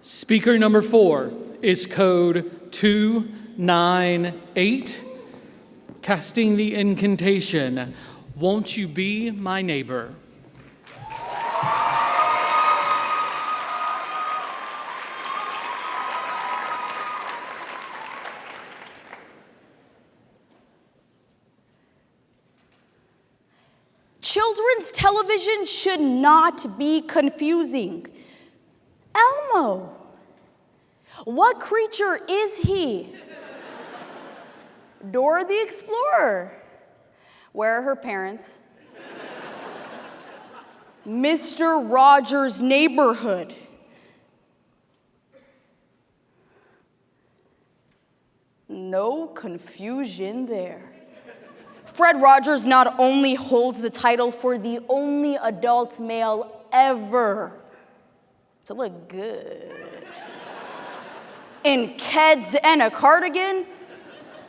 Speaker number 4 is code 298, casting the incantation, "Won't you be my neighbor?" Children's television should not be confusing. Elmo. What creature is he? Dora the Explorer. Where are her parents? Mr. Rogers' Neighborhood. No confusion there. Fred Rogers not only holds the title for the only adult male ever to look good in Keds and a cardigan,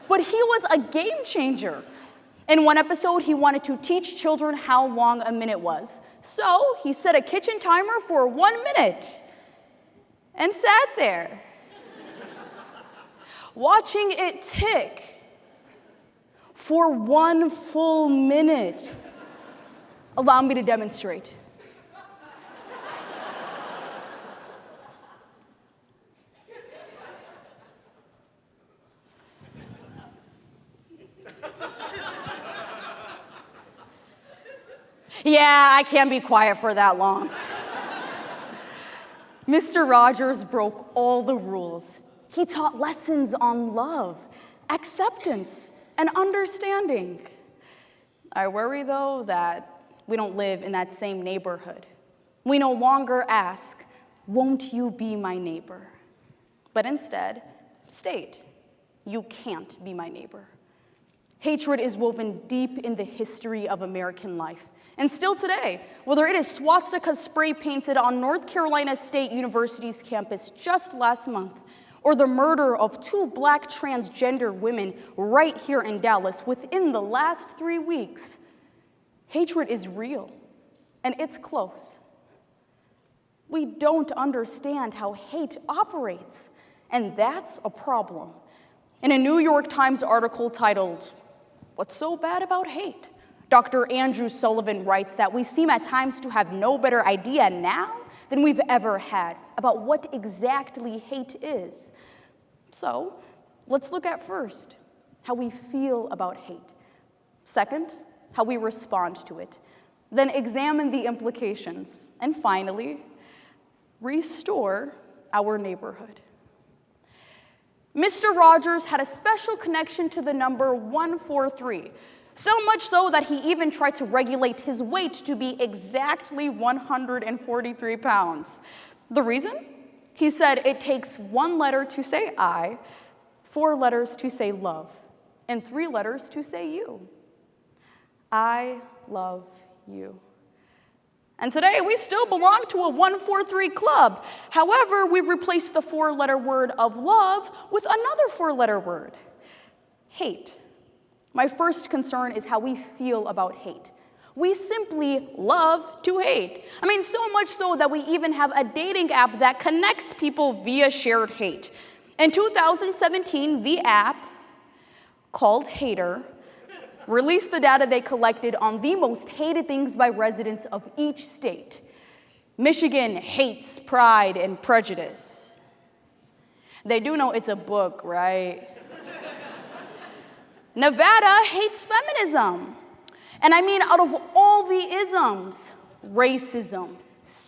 but he was a game changer. In one episode, he wanted to teach children how long a minute was. So he set a kitchen timer for 1 minute and sat there, watching it tick for 1 full minute. Allow me to demonstrate. Yeah, I can't be quiet for that long. Mr. Rogers broke all the rules. He taught lessons on love, acceptance, and understanding. I worry, though, that we don't live in that same neighborhood. We no longer ask, "Won't you be my neighbor?" But instead, state, "You can't be my neighbor." Hatred is woven deep in the history of American life. And still today, whether it is swastikas spray painted on North Carolina State University's campus just last month, or the murder of 2 Black transgender women right here in Dallas within the last 3 weeks, hatred is real, and it's close. We don't understand how hate operates, and that's a problem. In a New York Times article titled, "What's so bad about hate?" Dr. Andrew Sullivan writes that we seem at times to have no better idea now than we've ever had about what exactly hate is. So let's look at first how we feel about hate. Second, how we respond to it. Then examine the implications. And finally, restore our neighborhood. Mr. Rogers had a special connection to the number 143. So much so that he even tried to regulate his weight to be exactly 143 pounds. The reason? He said it takes 1 letter to say I, 4 letters to say love, and 3 letters to say you. I love you. And today we still belong to a 143 club. However, we've replaced the 4-letter word of love with another 4-letter word, hate. My first concern is how we feel about hate. We simply love to hate. I mean, so much so that we even have a dating app that connects people via shared hate. In 2017, the app, called Hater, released the data they collected on the most hated things by residents of each state. Michigan hates Pride and Prejudice. They do know it's a book, right? Nevada hates feminism. And I mean, out of all the isms, racism,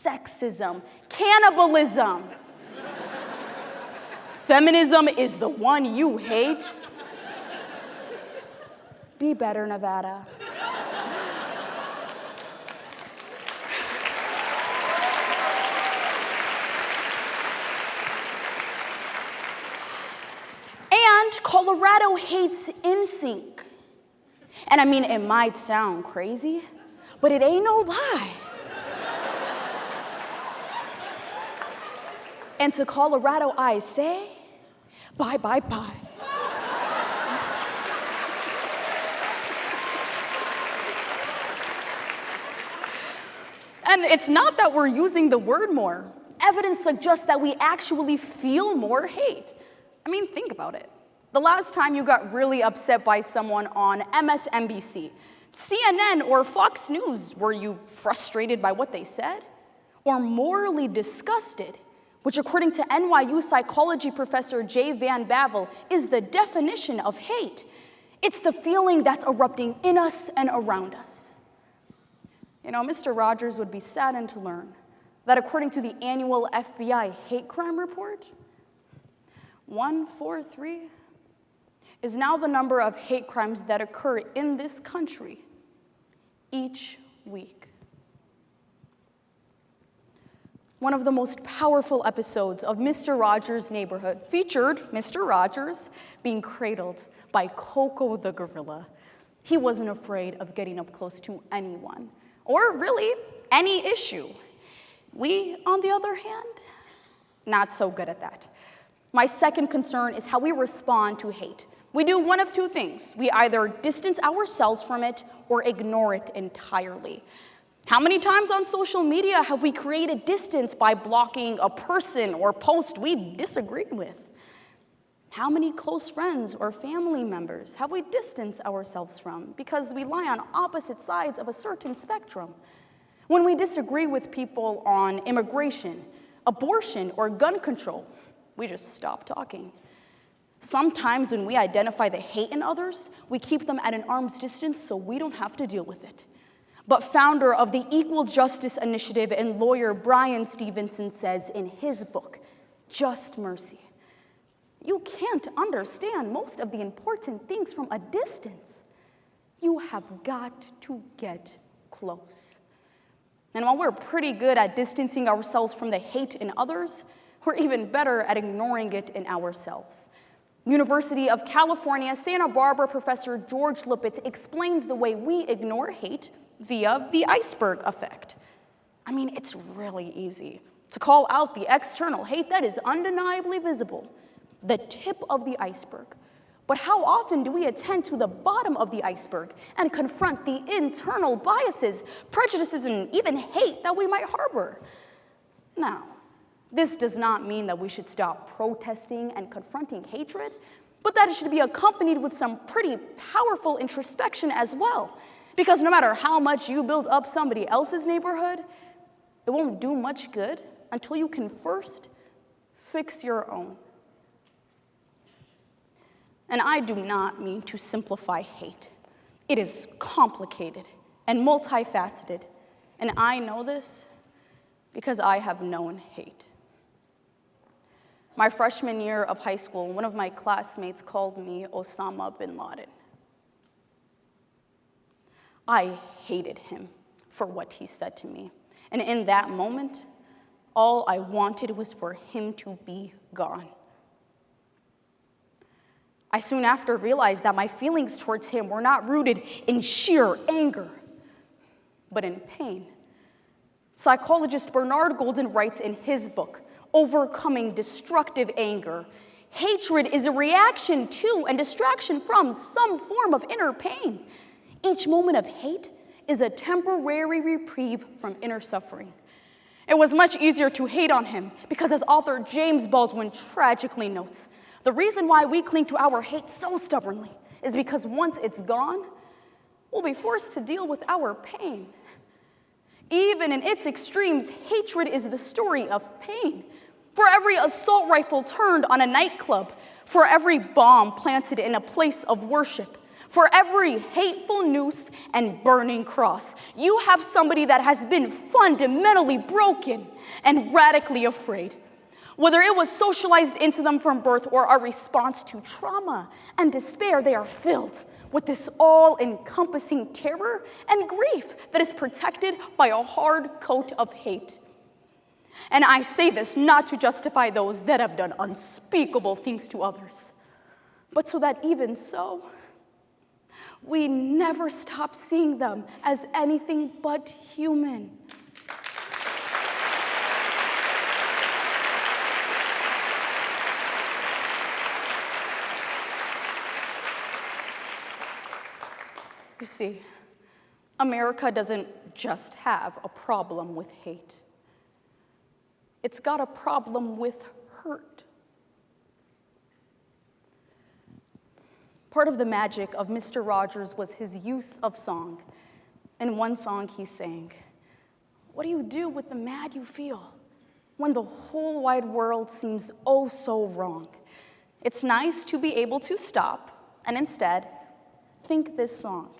sexism, cannibalism, feminism is the one you hate. Be better, Nevada. And Colorado hates NSYNC. And I mean, it might sound crazy, but it ain't no lie. And to Colorado I say, bye, bye, bye. And it's not that we're using the word more. evidence suggests that we actually feel more hate. I mean, think about it. The last time you got really upset by someone on MSNBC, CNN, or Fox News, were you frustrated by what they said? Or morally disgusted, which according to NYU psychology professor Jay Van Bavel is the definition of hate. It's the feeling that's erupting in us and around us. You know, Mr. Rogers would be saddened to learn that according to the annual FBI hate crime report, 143 is now the number of hate crimes that occur in this country each week. One of the most powerful episodes of Mr. Rogers' Neighborhood featured Mr. Rogers being cradled by Coco the gorilla. He wasn't afraid of getting up close to anyone, or really any issue. We, on the other hand, not so good at that. My second concern is how we respond to hate. We do one of two things. We either distance ourselves from it or ignore it entirely. How many times on social media have we created distance by blocking a person or post we disagree with? How many close friends or family members have we distanced ourselves from because we lie on opposite sides of a certain spectrum? When we disagree with people on immigration, abortion, or gun control, we just stop talking. Sometimes when we identify the hate in others, we keep them at an arm's distance so we don't have to deal with it. But founder of the Equal Justice Initiative and lawyer Brian Stevenson says in his book, Just Mercy, you can't understand most of the important things from a distance. You have got to get close. And while we're pretty good at distancing ourselves from the hate in others, we're even better at ignoring it in ourselves. University of California, Santa Barbara professor George Lippitt explains the way we ignore hate via the iceberg effect. I mean, it's really easy to call out the external hate that is undeniably visible, the tip of the iceberg. But how often do we attend to the bottom of the iceberg and confront the internal biases, prejudices, and even hate that we might harbor? Now, this does not mean that we should stop protesting and confronting hatred, but that it should be accompanied with some pretty powerful introspection as well. Because no matter how much you build up somebody else's neighborhood, it won't do much good until you can first fix your own. And I do not mean to simplify hate. It is complicated and multifaceted, and I know this because I have known hate. My freshman year of high school, one of my classmates called me Osama bin Laden. I hated him for what he said to me. And in that moment, all I wanted was for him to be gone. I soon after realized that my feelings towards him were not rooted in sheer anger, but in pain. Psychologist Bernard Golden writes in his book, Overcoming Destructive Anger, hatred is a reaction to and distraction from some form of inner pain. Each moment of hate is a temporary reprieve from inner suffering. It was much easier to hate on him because, as author James Baldwin tragically notes, the reason why we cling to our hate so stubbornly is because once it's gone, we'll be forced to deal with our pain. Even in its extremes, hatred is the story of pain. For every assault rifle turned on a nightclub, for every bomb planted in a place of worship, for every hateful noose and burning cross, you have somebody that has been fundamentally broken and radically afraid. Whether it was socialized into them from birth or a response to trauma and despair, they are filled with this all-encompassing terror and grief that is protected by a hard coat of hate. And I say this not to justify those that have done unspeakable things to others, but so that even so, we never stop seeing them as anything but human. You see, America doesn't just have a problem with hate. It's got a problem with hurt. Part of the magic of Mr. Rogers was his use of song. In one song he sang, "What do you do with the mad you feel when the whole wide world seems oh so wrong? It's nice to be able to stop and instead think this song."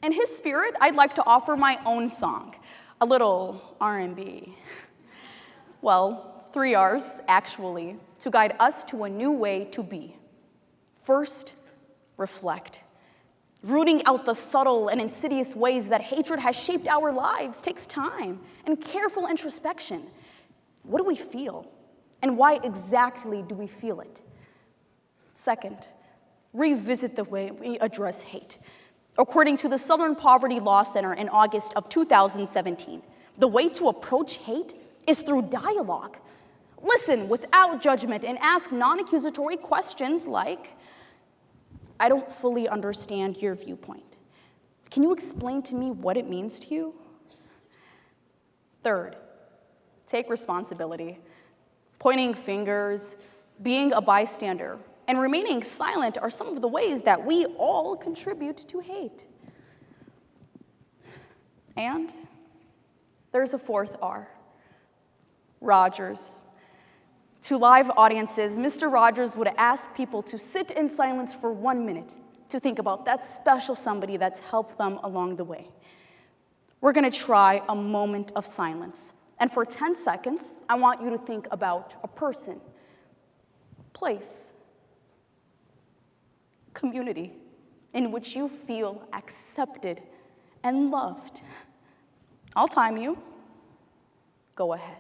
In his spirit, I'd like to offer my own song, a little R&B. Well, 3 R's, actually, to guide us to a new way to be. First, reflect. Rooting out the subtle and insidious ways that hatred has shaped our lives takes time and careful introspection. What do we feel? And why exactly do we feel it? Second, revisit the way we address hate. According to the Southern Poverty Law Center in August of 2017, the way to approach hate is through dialogue. Listen without judgment and ask non-accusatory questions like, "I don't fully understand your viewpoint. Can you explain to me what it means to you?" Third, take responsibility. Pointing fingers, being a bystander, and remaining silent are some of the ways that we all contribute to hate. And there's a fourth R, Rogers. To live audiences, Mr. Rogers would ask people to sit in silence for 1 minute to think about that special somebody that's helped them along the way. We're gonna try a moment of silence. And for 10 seconds, I want you to think about a person, place, community in which you feel accepted and loved. I'll time you. Go ahead.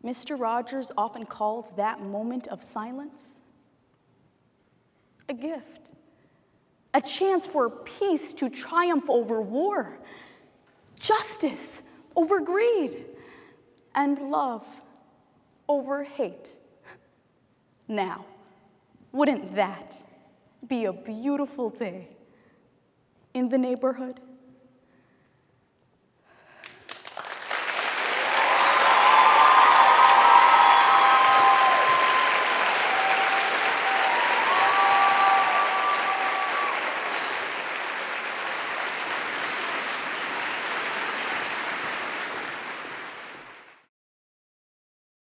Mr. Rogers often calls that moment of silence a gift, a chance for peace to triumph over war, justice over greed, and love over hate. Now, wouldn't that be a beautiful day in the neighborhood?